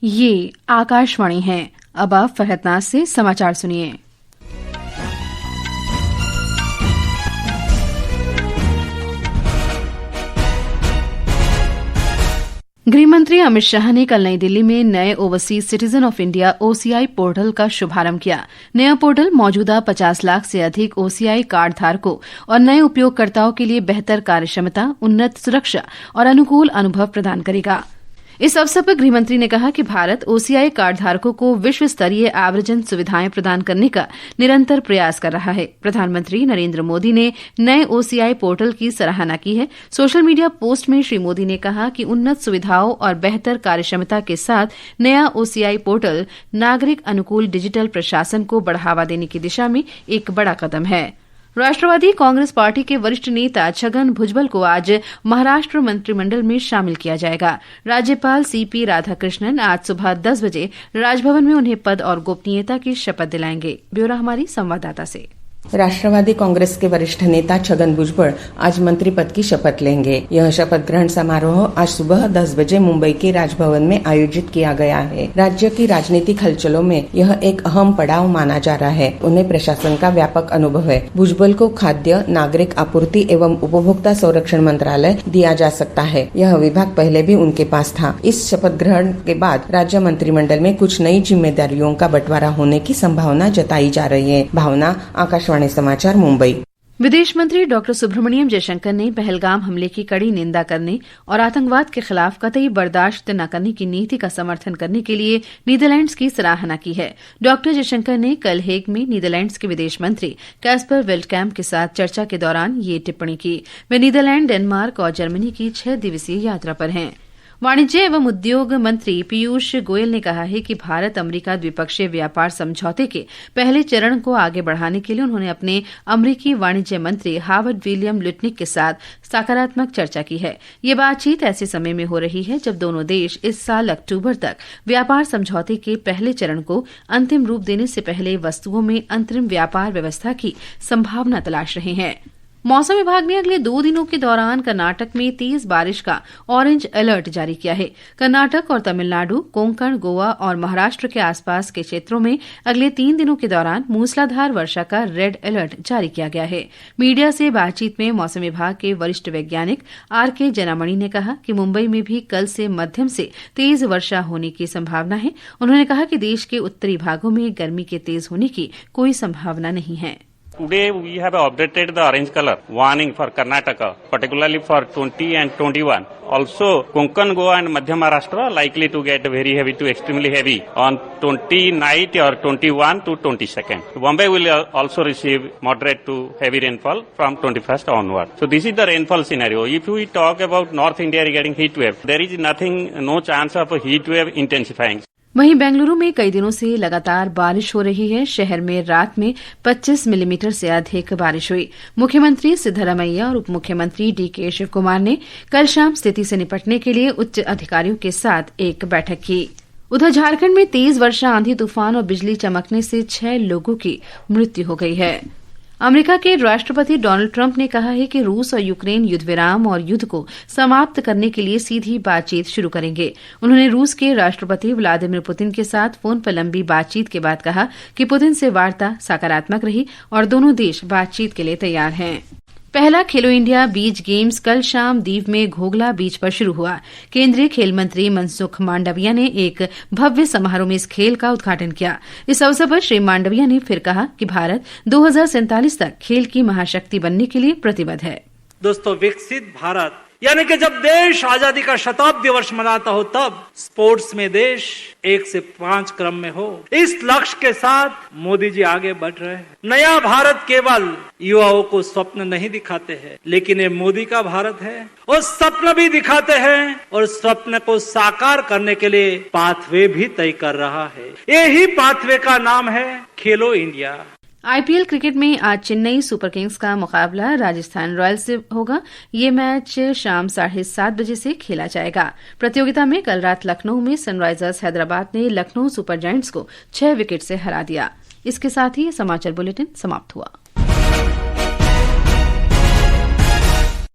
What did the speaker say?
ये आकाशवाणी है। अब आप फहद से समाचार सुनिए। गृहमंत्री अमित शाह ने कल नई दिल्ली में नए overseas citizen of India OCI portal का शुभारंभ किया। नया पोर्टल मौजूदा 50 लाख से अधिक OCI कार्ड धारकों और नए उपयोगकर्ताओं के लिए बेहतर कार्यक्षमता, उन्नत सुरक्षा और अनुकूल अनुभव प्रदान करेगा। इस अवसर पर गृहमंत्री ने कहा कि भारत OCI कार्ड धारकों को विश्व स्तरीय एवरेजन सुविधाएं प्रदान करने का निरंतर प्रयास कर रहा है। प्रधानमंत्री नरेंद्र मोदी ने नए OCI पोर्टल की सराहना की है। सोशल मीडिया पोस्ट में श्री मोदी ने कहा कि उन्नत सुविधाओं और बेहतर कार्यक्षमता के साथ नया OCI पोर्टल नागरिक अनुकूल डिजिटल प्रशासन को बढ़ावा देने की दिशा में एक बड़ा कदम है। राष्ट्रवादी कांग्रेस पार्टी के वरिष्ठ नेता छगन भुजबल को आज महाराष्ट्र मंत्रिमंडल में शामिल किया जाएगा। राज्यपाल CP राधाकृष्णन आज सुबह 10 बजे राजभवन में उन्हें पद और गोपनीयता की शपथ दिलाएंगे। ब्यौरा हमारी संवाददाता से। राष्ट्रवादी कांग्रेस के वरिष्ठ नेता छगन भुजबल आज मंत्री पद की शपथ लेंगे। यह शपथ ग्रहण समारोह आज सुबह 10 बजे मुंबई के राजभवन में आयोजित किया गया है। राज्य की राजनीतिक हलचलों में यह एक अहम पड़ाव माना जा रहा है। उन्हें प्रशासन का व्यापक अनुभव है। भुजबल को खाद्य नागरिक आपूर्ति एवं उपभोक्ता संरक्षण मंत्रालय दिया जा सकता है। यह विभाग पहले भी उनके पास था। इस शपथ ग्रहण के बाद राज्य मंत्रिमंडल में कुछ नई जिम्मेदारियों का बंटवारा होने की संभावना जताई जा रही है। भावना, आकाशवाणी समाचार, मुंबई। विदेश मंत्री डॉक्टर सुब्रमण्यम जयशंकर ने पहलगाम हमले की कड़ी निंदा करने और आतंकवाद के खिलाफ कतई बर्दाश्त न करने की नीति का समर्थन करने के लिए नीदरलैंड्स की सराहना की है। डॉक्टर जयशंकर ने कल हेग में नीदरलैंड्स के विदेश मंत्री कैस्पर वेल्टकैम्प के साथ चर्चा के दौरान ये टिप्पणी की। वे नीदरलैंड, डेनमार्क और जर्मनी की 6 दिवसीय यात्रा पर हैं। वाणिज्य एवं उद्योग मंत्री पीयूष गोयल ने कहा है कि भारत अमेरिका द्विपक्षीय व्यापार समझौते के पहले चरण को आगे बढ़ाने के लिए उन्होंने अपने अमेरिकी वाणिज्य मंत्री हावर्ड विलियम लुटनिक के साथ सकारात्मक चर्चा की है। ये बातचीत ऐसे समय में हो रही है जब दोनों देश इस साल अक्टूबर तक व्यापार समझौते के पहले चरण को अंतिम रूप देने से पहले वस्तुओं में अंतरिम व्यापार व्यवस्था की संभावना तलाश रहे हैं। मौसम विभाग ने अगले 2 दिनों के दौरान कर्नाटक में तेज बारिश का ऑरेंज अलर्ट जारी किया है। कर्नाटक और तमिलनाडु, कोंकण, गोवा और महाराष्ट्र के आसपास के क्षेत्रों में अगले 3 दिनों के दौरान मूसलाधार वर्षा का रेड अलर्ट जारी किया गया है। मीडिया से बातचीत में मौसम विभाग के वरिष्ठ वैज्ञानिक RK जनामणि ने कहा कि मुंबई में भी कल से मध्यम से तेज वर्षा होने की संभावना है। उन्होंने कहा कि देश के उत्तरी भागों में गर्मी के तेज होने की कोई संभावना नहीं है। Today we have updated the orange color warning for Karnataka, particularly for 20 and 21. Also, Konkan, Goa and Madhya Maharashtra likely to get very heavy to extremely heavy on 20 night or 21 to 22nd. Bombay will also receive moderate to heavy rainfall from 21st onward. So this is the rainfall scenario. If we talk about North India regarding heat wave, there is no chance of a heat wave intensifying. वहीं बेंगलुरु में कई दिनों से लगातार बारिश हो रही है। शहर में रात में 25 मिलीमीटर से अधिक बारिश हुई। मुख्यमंत्री सिद्धरामैया और उप मुख्यमंत्री DK शिव कुमार ने कल शाम स्थिति से निपटने के लिए उच्च अधिकारियों के साथ एक बैठक की। उधर झारखंड में तेज वर्षा, आंधी तूफान और बिजली चमकने से 6 लोगों की मृत्यु हो गई है। अमेरिका के राष्ट्रपति डोनाल्ड ट्रंप ने कहा है कि रूस और यूक्रेन युद्ध विराम और युद्ध को समाप्त करने के लिए सीधी बातचीत शुरू करेंगे। उन्होंने रूस के राष्ट्रपति व्लादिमीर पुतिन के साथ फोन पर लंबी बातचीत के बाद कहा कि पुतिन से वार्ता सकारात्मक रही और दोनों देश बातचीत के लिए तैयार हैं। पहला खेलो इंडिया बीच गेम्स कल शाम दीव में घोघला बीच पर शुरू हुआ। केंद्रीय खेल मंत्री मनसुख मांडविया ने एक भव्य समारोह में इस खेल का उद्घाटन किया। इस अवसर पर श्री मांडविया ने फिर कहा कि भारत 2047 तक खेल की महाशक्ति बनने के लिए प्रतिबद्ध है। दोस्तों, विकसित भारत यानी कि जब देश आजादी का शताब्दी वर्ष मनाता हो तब स्पोर्ट्स में देश 1 से 5 क्रम में हो। इस लक्ष्य के साथ मोदी जी आगे बढ़ रहे हैं। नया भारत केवल युवाओं को स्वप्न नहीं दिखाते हैं, लेकिन ये मोदी का भारत है और स्वप्न भी दिखाते हैं और स्वप्न को साकार करने के लिए पाथवे भी तय कर रहा है। यही पाथवे का नाम है खेलो इंडिया। IPL क्रिकेट में आज चेन्नई सुपर किंग्स का मुकाबला राजस्थान रॉयल्स से होगा। ये मैच शाम 7:30 बजे से खेला जाएगा। प्रतियोगिता में कल रात लखनऊ में सनराइजर्स हैदराबाद ने लखनऊ सुपर जायंट्स को 6 विकेट से हरा दिया। इसके साथ ही समाचार बुलेटिन समाप्त हुआ।